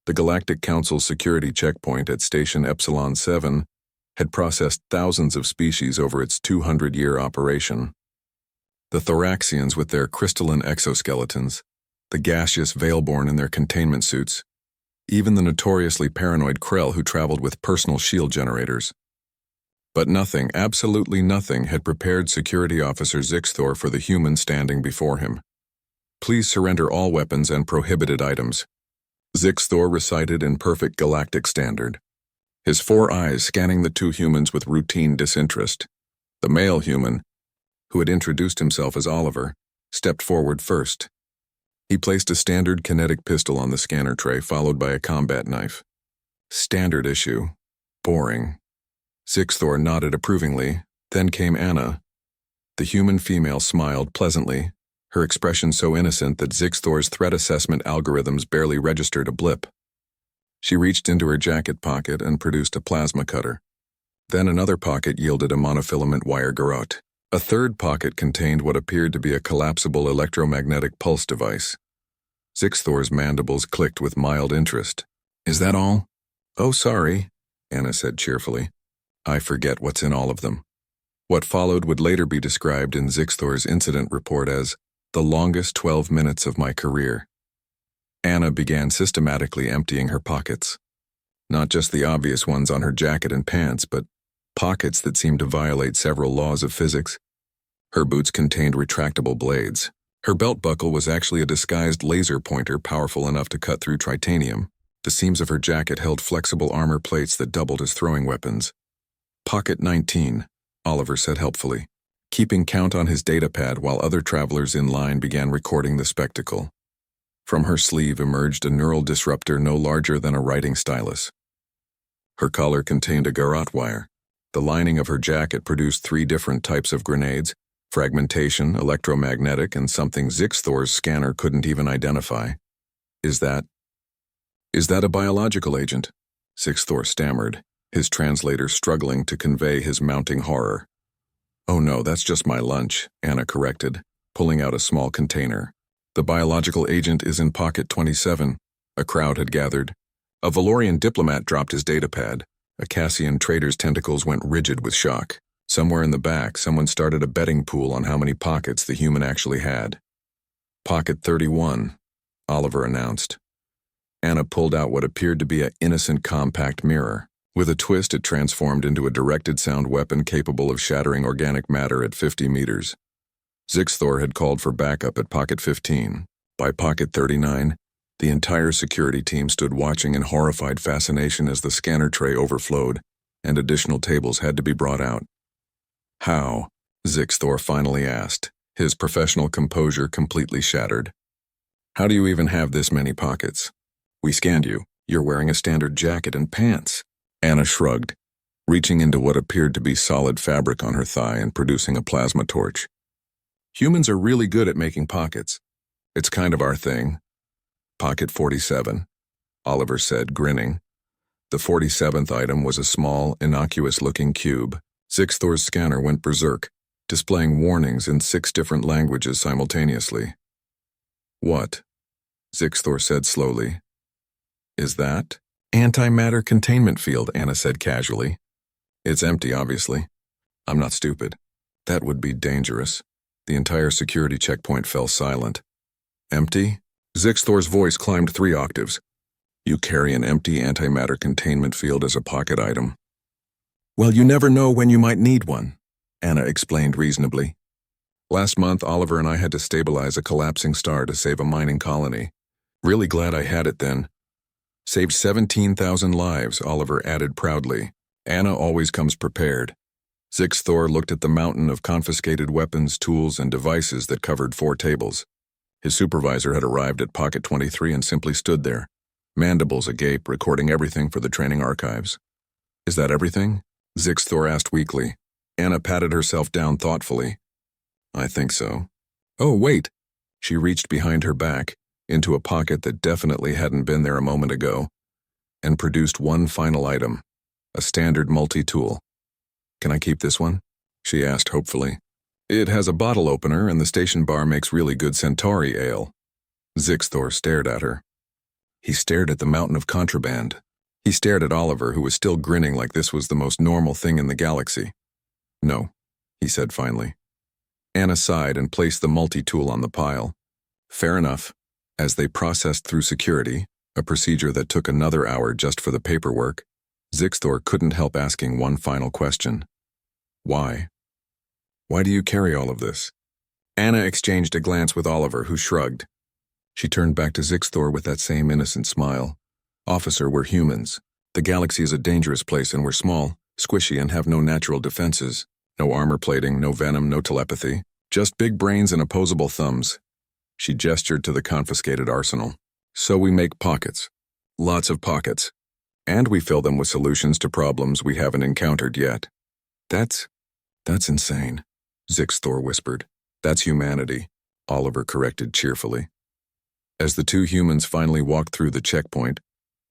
The Galactic Council's security checkpoint at Station Epsilon 7 had processed thousands of species over its 200-year operation. The Thoraxians with their crystalline exoskeletons, the gaseous Veilborn in their containment suits, even the notoriously paranoid Krell who traveled with personal shield generators. But nothing, absolutely nothing, had prepared Security Officer Zixthor for the human standing before him. "Please surrender all weapons and prohibited items," Zixthor recited in perfect galactic standard, his 4 eyes scanning the 2 humans with routine disinterest. The male human, who had introduced himself as Oliver, stepped forward first. He placed a standard kinetic pistol on the scanner tray, followed by a combat knife. Standard issue. Boring. Zixthor nodded approvingly. Then came Anna. The human female smiled pleasantly, her expression so innocent that Zixthor's threat assessment algorithms barely registered a blip. She reached into her jacket pocket and produced a plasma cutter. Then another pocket yielded a monofilament wire garrote. A third pocket contained what appeared to be a collapsible electromagnetic pulse device. Zixthor's mandibles clicked with mild interest. "Is that all?" "Oh, sorry," Anna said cheerfully. "I forget what's in all of them." What followed would later be described in Zixthor's incident report as the longest 12 minutes of my career. Anna began systematically emptying her pockets. Not just the obvious ones on her jacket and pants, but pockets that seemed to violate several laws of physics. Her boots contained retractable blades. Her belt buckle was actually a disguised laser pointer powerful enough to cut through titanium. The seams of her jacket held flexible armor plates that doubled as throwing weapons. "Pocket 19, Oliver said helpfully, keeping count on his datapad while other travelers in line began recording the spectacle. From her sleeve emerged a neural disruptor no larger than a writing stylus. Her collar contained a garrote wire. The lining of her jacket produced 3 different types of grenades: fragmentation, electromagnetic, and something Zixthor's scanner couldn't even identify. Is that a biological agent?" Zixthor stammered, his translator struggling to convey his mounting horror. "Oh no, that's just my lunch," Anna corrected, pulling out a small container. "The biological agent is in pocket 27. A crowd had gathered. A Valorian diplomat dropped his datapad. A Cassian trader's tentacles went rigid with shock. Somewhere in the back, someone started a betting pool on how many pockets the human actually had. "Pocket 31, Oliver announced. Anna pulled out what appeared to be an innocent compact mirror. With a twist, it transformed into a directed sound weapon capable of shattering organic matter at 50 meters. Zixthor had called for backup at pocket 15. By pocket 39, the entire security team stood watching in horrified fascination as the scanner tray overflowed, and additional tables had to be brought out. "How?" Zixthor finally asked, his professional composure completely shattered. "How do you even have this many pockets? We scanned you. You're wearing a standard jacket and pants." Anna shrugged, reaching into what appeared to be solid fabric on her thigh and producing a plasma torch. "Humans are really good at making pockets. It's kind of our thing." "Pocket 47, Oliver said, grinning. The 47th item was a small, innocuous-looking cube. Zixthor's scanner went berserk, displaying warnings in 6 different languages simultaneously. "What?" Zixthor said slowly. "Is that?" "Antimatter containment field," Anna said casually. "It's empty, obviously." "I'm not stupid. That would be dangerous." The entire security checkpoint fell silent. "Empty?" Zixthor's voice climbed 3 octaves. "You carry an empty antimatter containment field as a pocket item." "Well, you never know when you might need one," Anna explained reasonably. "Last month, Oliver and I had to stabilize a collapsing star to save a mining colony. Really glad I had it then. Saved 17,000 lives," Oliver added proudly. "Anna always comes prepared." Zixthor looked at the mountain of confiscated weapons, tools, and devices that covered 4 tables. His supervisor had arrived at pocket 23 and simply stood there, mandibles agape, recording everything for the training archives. "Is that everything?" Zixthor asked weakly. Anna patted herself down thoughtfully. "I think so." "Oh, wait." She reached behind her back, into a pocket that definitely hadn't been there a moment ago, and produced one final item, a standard multi-tool. "Can I keep this one?" she asked hopefully. "It has a bottle opener and the station bar makes really good Centauri ale." Zixthor stared at her. He stared at the mountain of contraband. He stared at Oliver, who was still grinning like this was the most normal thing in the galaxy. "No," he said finally. Anna sighed and placed the multi-tool on the pile. "Fair enough." As they processed through security, a procedure that took another hour just for the paperwork, Zixthor couldn't help asking one final question. Why? Why do you carry all of this? Anna exchanged a glance with Oliver, who shrugged. She turned back to Zixthor with that same innocent smile. "Officer, we're humans. The galaxy is a dangerous place and we're small, squishy, and have no natural defenses. No armor plating, no venom, no telepathy. Just big brains and opposable thumbs." She gestured to the confiscated arsenal. "So we make pockets. Lots of pockets. And we fill them with solutions to problems we haven't encountered yet." That's insane," Zixthor whispered. "That's humanity," Oliver corrected cheerfully. As the two humans finally walked through the checkpoint,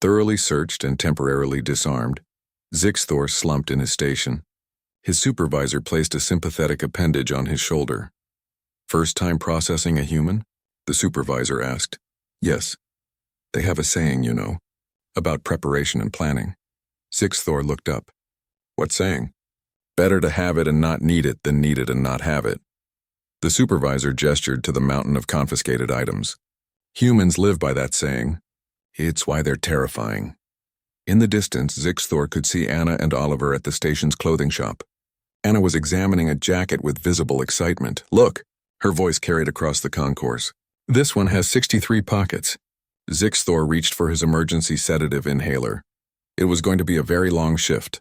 thoroughly searched and temporarily disarmed, Zixthor slumped in his station. His supervisor placed a sympathetic appendage on his shoulder. "First time processing a human?" the supervisor asked. "Yes. They have a saying, you know, about preparation and planning." Zixthor looked up. "What saying?" "Better to have it and not need it than need it and not have it." The supervisor gestured to the mountain of confiscated items. "Humans live by that saying. It's why they're terrifying." In the distance, Zixthor could see Anna and Oliver at the station's clothing shop. Anna was examining a jacket with visible excitement. "Look!" her voice carried across the concourse. "This one has 63 pockets." Zixthor reached for his emergency sedative inhaler. It was going to be a very long shift.